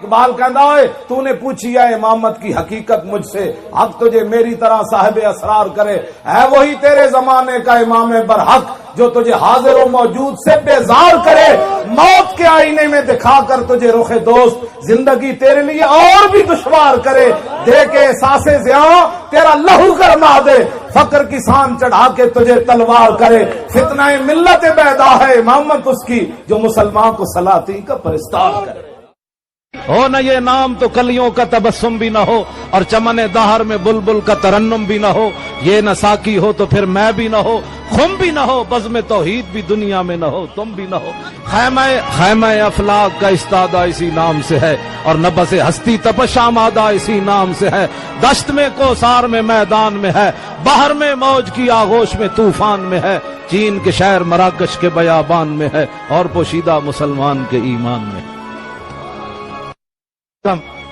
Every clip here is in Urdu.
اقبال کہندا ہوئے تو نے پوچھی ہے امامت کی حقیقت مجھ سے، حق تجھے میری طرح صاحب اسرار کرے، ہے وہی تیرے زمانے کا امام برحق جو تجھے حاضر و موجود سے بیزار کرے، موت کے آئینے میں دکھا کر تجھے رخ دوست زندگی تیرے لیے اور بھی دشوار کرے، دے کے احساس زیاں تیرا لہو گرما دے، فقر کی سان چڑھا کے تجھے تلوار کرے، فتنہ ملت بیدا ہے امامت اس کی جو مسلمان کو سلاطین کا پرستار کرے۔ ہو نہ یہ نام تو کلیوں کا تبسم بھی نہ ہو، اور چمن دہر میں بلبل کا ترنم بھی نہ ہو، یہ نہ ساکی ہو تو پھر میں بھی نہ ہو، خم بھی نہ ہو، بزم توحید بھی دنیا میں نہ ہو، تم بھی نہ ہو۔ خیمہ افلاک کا استادہ اسی نام سے ہے، اور نبض ہستی تپش آمادہ اسی نام سے ہے، دشت میں کوثار میں میدان میں ہے، بحر میں موج کی آغوش میں طوفان میں ہے، چین کے شہر مراکش کے بیابان میں ہے، اور پوشیدہ مسلمان کے ایمان میں ہے۔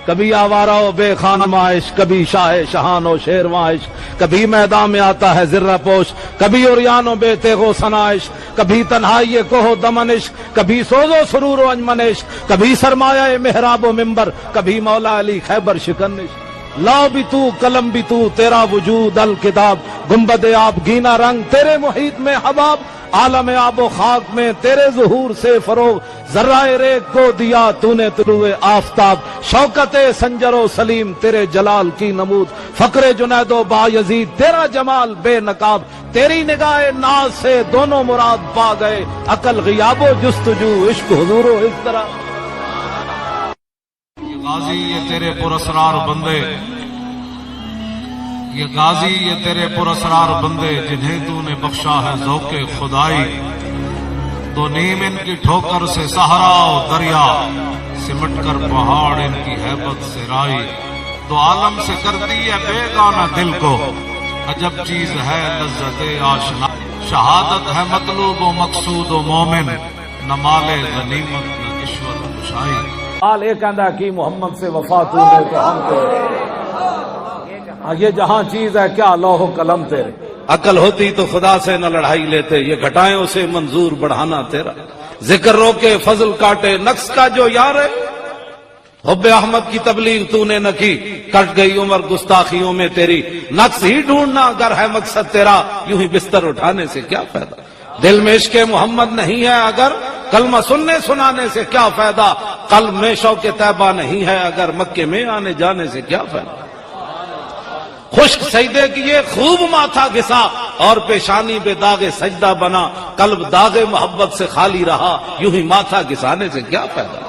کبھی آوارہ و بے خانم عائش، کبھی شاہ شہان و شیرواں عشق، کبھی میدان میں آتا ہے زرہ پوش، کبھی عریان و بے تیغ و سنائش، کبھی تنہائی کوہ دمنش، کبھی سوز و سرور و انجمنش، کبھی سرمایہ محراب و منبر، کبھی مولا علی خیبر شکنش۔ لا بھی تو قلم بھی تو، تیرا وجود الکتاب، گنبد آب گینا رنگ تیرے محیط میں حباب، عالم آب و خاک میں تیرے ظہور سے فروغ، ذرہ ریگ کو دیا تو نے طلوع آفتاب، شوکت سنجر و سلیم تیرے جلال کی نمود، فقر جنید و بایزید تیرا جمال بے نقاب، تیری نگاہ ناز سے دونوں مراد پا گئے، عقل غیاب و جستجو عشق حضور و اضطراب۔ غازی یہ تیرے پراسرار بندے، یہ غازی یہ تیرے پراسرار بندے، جنہیں تو نے بخشا ہے ذوق خدائی، دو نیم ان کی ٹھوکر سے صحرا و دریا، سمٹ کر پہاڑ ان کی ہیبت سے رائی، دو عالم سے کرتی ہے بیگانہ دل کو، عجب چیز ہے لذت آشنا، شہادت ہے مطلوب و مقصود و مومن، نہ مال غنیمت نہ کشور کشائی۔ حال ایک کہندا کہ محمد سے وفا تو نے تو ہم تیرے، یہ جہاں چیز ہے کیا لوح و قلم تیرے، عقل ہوتی تو خدا سے نہ لڑائی لیتے، یہ گھٹائیوں سے منظور بڑھانا تیرا، ذکر روکے فضل کاٹے نقص کا جو یار ہے، حب احمد کی تبلیغ تو نے نہ کی، کٹ گئی عمر گستاخیوں میں تیری، نقص ہی ڈھونڈنا اگر ہے مقصد تیرا، یوں ہی بستر اٹھانے سے کیا فائدہ، دل میں عشق محمد نہیں ہے اگر، کلمہ سننے سنانے سے کیا فائدہ، قلب میں شوق طیبہ نہیں ہے اگر، مکے میں آنے جانے سے کیا فائدہ، خشک سجدے کیے خوب ماتھا گھسا، اور پیشانی بے داغ سجدہ بنا، قلب داغ محبت سے خالی رہا، یوں ہی ماتھا گھسانے سے کیا فائدہ۔